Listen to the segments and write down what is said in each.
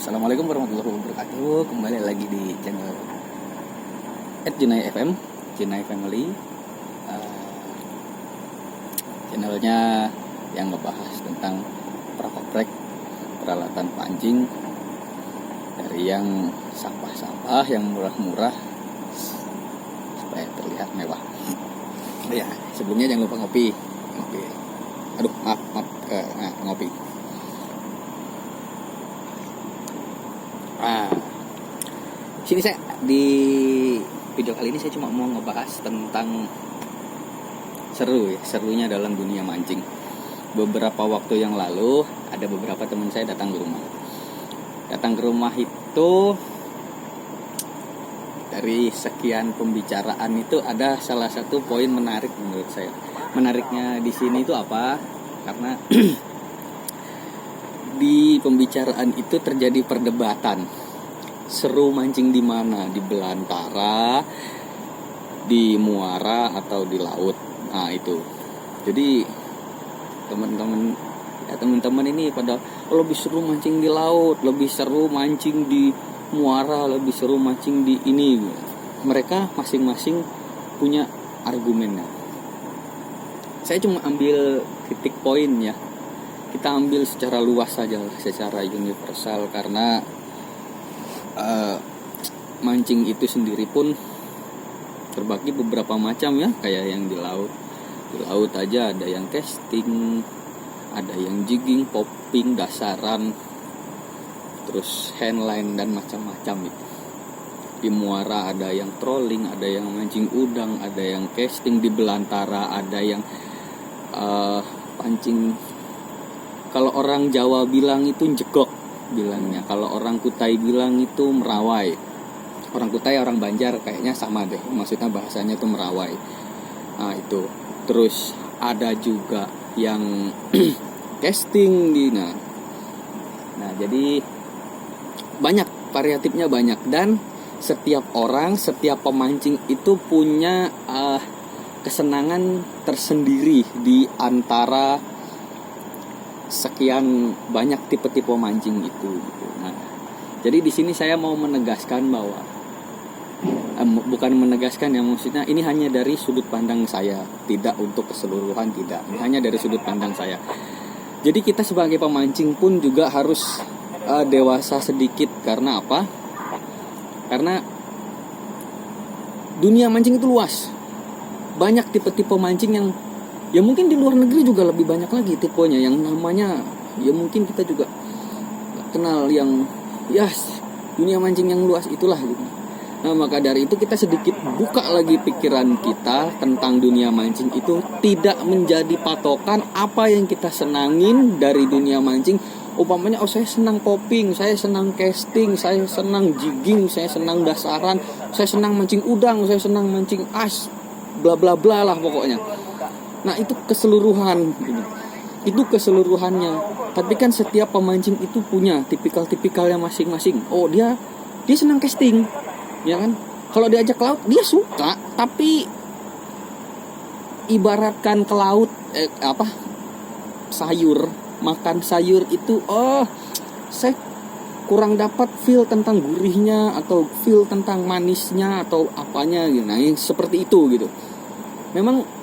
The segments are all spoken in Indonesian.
Assalamualaikum warahmatullahi wabarakatuh. Kembali lagi di channel @Junai FM, Junai Family. Channelnya yang ngebahas tentang prakoprek peralatan pancing, dari yang sampah-sampah yang murah-murah supaya terlihat mewah. Ya, sebelumnya jangan lupa ngopi. Aduh, maaf, ngopi. Sini saya di video kali ini saya cuma mau ngebahas tentang serunya dalam dunia mancing. Beberapa waktu yang lalu ada beberapa teman saya datang ke rumah. Datang ke rumah itu dari sekian pembicaraan itu ada salah satu poin menarik menurut saya. Menariknya di sini itu apa? Karena di pembicaraan itu terjadi perdebatan. Seru mancing di mana? Di belantara, di muara, atau di laut. Nah, itu. Jadi teman-teman ini pada lebih seru mancing di laut, lebih seru mancing di muara, lebih seru mancing di ini. Mereka masing-masing punya argumennya. Saya cuma ambil titik poin ya. Kita ambil secara luas saja, secara universal, karena mancing itu sendiri pun terbagi beberapa macam ya, kayak yang di laut. Di laut aja ada yang casting, ada yang jigging, popping, dasaran, terus handline dan macam-macam itu. Di muara ada yang trolling, ada yang mancing udang, ada yang casting. Di belantara ada yang pancing. Kalau orang Jawa bilang itu jegok bilangnya. Kalau orang Kutai bilang itu merawai. Orang Kutai, orang Banjar kayaknya sama deh. Maksudnya bahasanya itu merawai. Nah, itu. Terus ada juga yang casting di nah, jadi banyak, variatifnya banyak, dan setiap orang, setiap pemancing itu punya kesenangan tersendiri di antara sekian banyak tipe-tipe mancing itu gitu. Nah, jadi di sini saya mau menegaskan bahwa bukan menegaskan ya, maksudnya ini hanya dari sudut pandang saya, tidak untuk keseluruhan, tidak. Ini hanya dari sudut pandang saya. Jadi kita sebagai pemancing pun juga harus dewasa sedikit. Karena apa? Karena dunia mancing itu luas. Banyak tipe-tipe mancing yang ya mungkin di luar negeri juga lebih banyak lagi tipenya, yang namanya ya mungkin kita juga kenal, yang ya dunia mancing yang luas itulah gitu. Nah, maka dari itu kita sedikit buka lagi pikiran kita tentang dunia mancing itu, tidak menjadi patokan apa yang kita senangin dari dunia mancing. Umpamanya saya senang popping, saya senang casting, saya senang jigging, saya senang dasaran, saya senang mancing udang, saya senang mancing as, bla bla bla lah pokoknya. Nah, itu keseluruhan gitu. Itu keseluruhannya. Tapi kan setiap pemancing itu punya tipikal-tipikalnya masing-masing. Oh, dia senang casting, ya kan? Kalau diajak ke laut dia suka, tapi ibaratkan ke laut sayur, makan sayur itu saya kurang dapat feel tentang gurihnya, atau feel tentang manisnya, atau apanya gitu. Nah, yang seperti itu gitu. Memang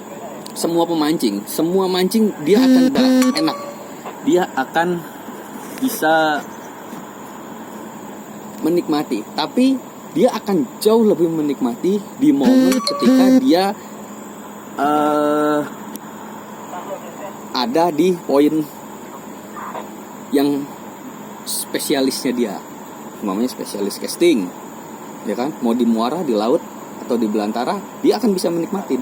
semua mancing dia akan enak, dia akan bisa menikmati, tapi dia akan jauh lebih menikmati di momen ketika dia ada di poin yang spesialisnya dia. Namanya spesialis casting, ya kan? Mau di muara, di laut, atau di belantara, dia akan bisa menikmatin.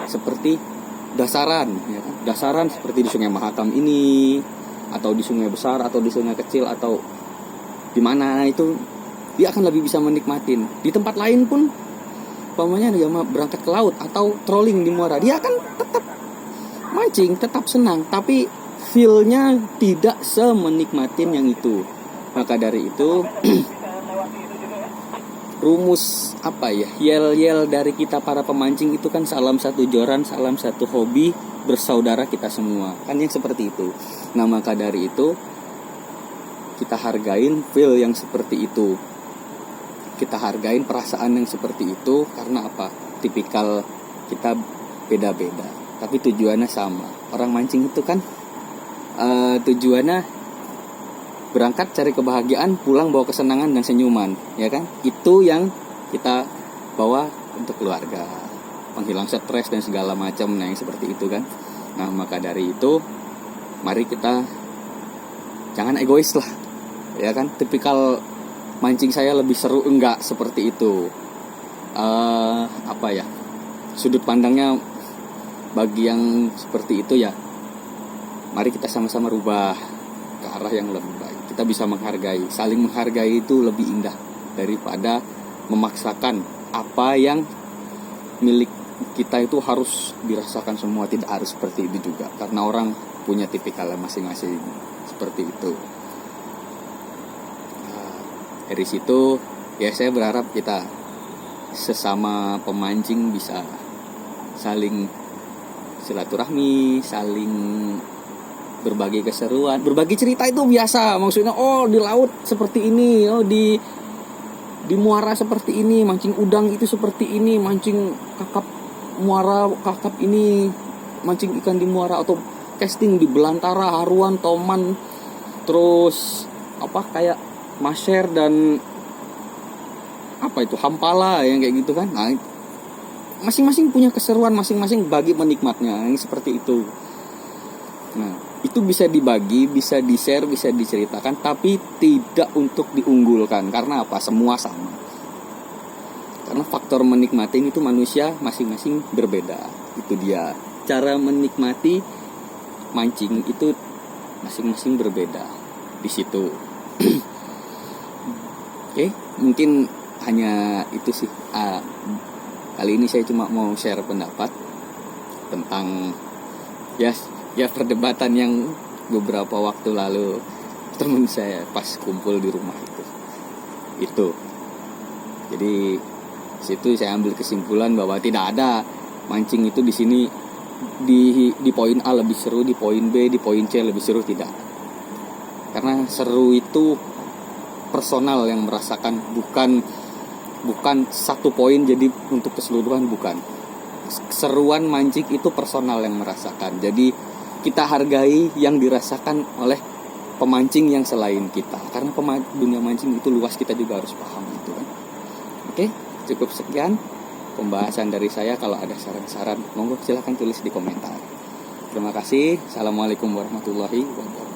Seperti dasaran, ya kan? Dasaran seperti di Sungai Mahakam ini, atau di sungai besar, atau di sungai kecil, atau di mana itu, dia akan lebih bisa menikmatin. Di tempat lain pun, umpamanya dia berangkat ke laut atau trolling di muara, dia akan tetap mancing, tetap senang, tapi feel-nya tidak semenikmatin yang itu. Maka dari itu rumus yel-yel dari kita para pemancing itu kan salam satu joran, salam satu hobi, bersaudara kita semua, kan yang seperti itu. Nah, maka dari itu kita hargain feel yang seperti itu, kita hargain perasaan yang seperti itu. Karena apa? Tipikal kita beda-beda, tapi tujuannya sama. Orang mancing itu kan tujuannya berangkat cari kebahagiaan, pulang bawa kesenangan dan senyuman, ya kan? Itu yang kita bawa untuk keluarga, penghilang stres dan segala macam, nah yang seperti itu kan. Nah maka dari itu, mari kita jangan egois lah, ya kan? Tipikal mancing saya lebih seru enggak seperti itu. Apa ya? Sudut pandangnya bagi yang seperti itu ya, mari kita sama-sama rubah ke arah yang lebih baik. Kita bisa menghargai, saling menghargai itu lebih indah daripada memaksakan apa yang milik kita itu harus dirasakan semua. Tidak harus seperti itu juga, karena orang punya tipikalnya masing-masing seperti itu. Dari situ ya saya berharap kita sesama pemancing bisa saling silaturahmi, saling berbagi keseruan, berbagi cerita. Itu biasa, maksudnya oh di laut seperti ini, oh di muara seperti ini, mancing udang itu seperti ini, mancing kakap muara kakap ini, mancing ikan di muara, atau casting di belantara, haruan, toman, terus apa kayak masher dan apa itu hampala yang kayak gitu kan. Nah masing-masing punya keseruan masing-masing bagi penikmatnya yang seperti itu. Nah itu bisa dibagi, bisa di-share, bisa diceritakan, tapi tidak untuk diunggulkan. Karena apa? Semua sama. Karena faktor menikmati itu manusia masing-masing berbeda. Itu dia, cara menikmati mancing itu masing-masing berbeda di situ. Oke, mungkin hanya itu sih. Kali ini saya cuma mau share pendapat tentang ya perdebatan yang beberapa waktu lalu teman saya pas kumpul di rumah itu. Jadi situ saya ambil kesimpulan bahwa tidak ada mancing itu di sini di poin A lebih seru, di poin B, di poin C lebih seru, tidak. Karena seru itu personal yang merasakan, bukan satu poin jadi untuk keseluruhan, bukan. Keseruan mancing itu personal yang merasakan. Jadi kita hargai yang dirasakan oleh pemancing yang selain kita. Karena dunia mancing itu luas, kita juga harus paham itu kan. Oke, cukup sekian pembahasan dari saya. Kalau ada saran-saran, monggo silahkan tulis di komentar. Terima kasih. Assalamualaikum warahmatullahi wabarakatuh.